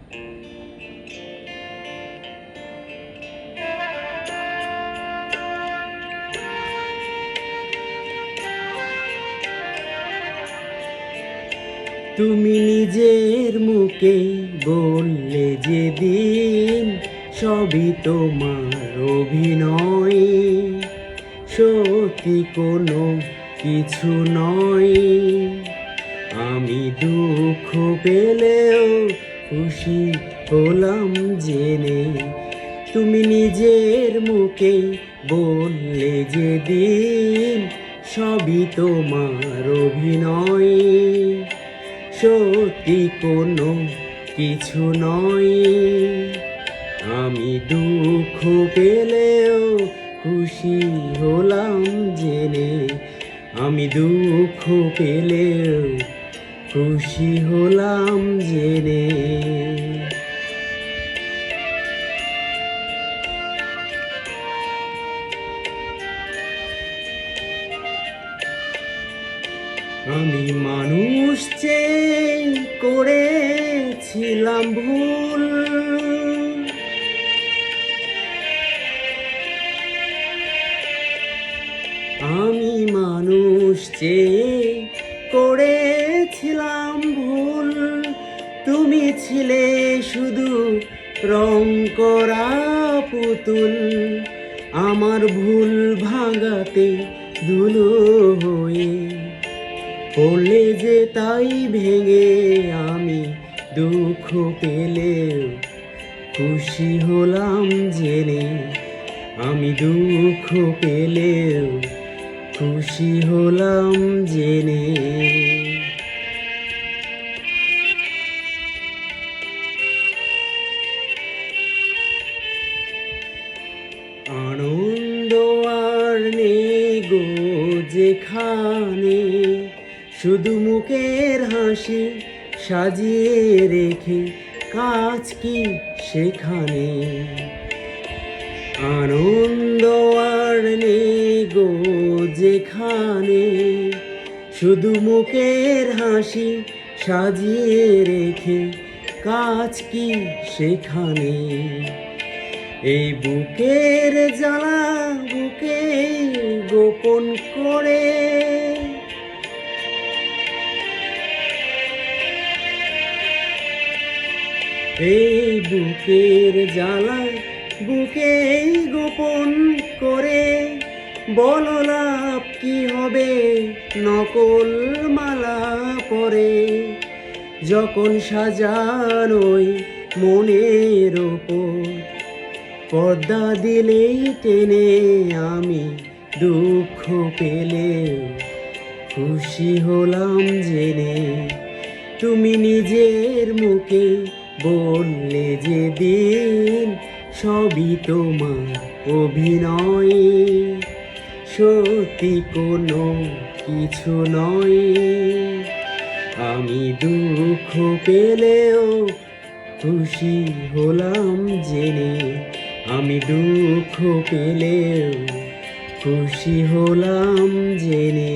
তুমি নিজের মুখে বললে যেদিন সবই তোমার অভিনয়, সত্যি কোনো কিছু নয়। আমি দুঃখ পেলেও খুশি হলাম জেনে, তুমি নিজের মুখে বললে যেদিন সবই তোমার অভিনয়, সত্যি কোনো কিছু নয়। আমি দুঃখ পেলেও খুশি হলাম জেনে, আমি দুঃখ পেলেও খুশি হলাম জেনে। আমি মানুষ চেয়ে করেছিলাম ভুল, আমি মানুষ চেয়ে করেছিলাম ভুল। তুমি ছিলে শুধু রং করা পুতুল, আমার ভুল ভাঙাতে ধুলো হয়ে পড়লে যে তাই ভেঙে। আমি দুঃখ পেলেও খুশি হলাম জেনে, আমি দুঃখ পেলেও খুশি হলাম জেনে। আনন্দ আর নেই গো যেখানে, শুধু মুখের হাসি সাজিয়ে রেখে কাজ কি সেখানে। আনন্দ আর নেই গো যেখানে, শুধু মুখের হাসি সাজিয়ে রেখে কাজ কি সেখানে। এই বুকের জ্বালা বুকে গোপন করে, এই বুকের জ্বালা বুকে গোপন করে, বলো লাভ কি হবে নকল মালা পরে। যখন সাজানোই মনের ওপর পর্দা দিলেই টেনে, আমি দুঃখ পেলেও খুশি হলাম জেনে। তুমি নিজের মুখে বললে যেদিন সবই তোমার অভিনয়, সত্যি কোনো কিছু নয়। আমি দুঃখ পেলেও খুশি হলাম জেনে, আমি দুঃখ পেলেও খুশি হলাম জেনে।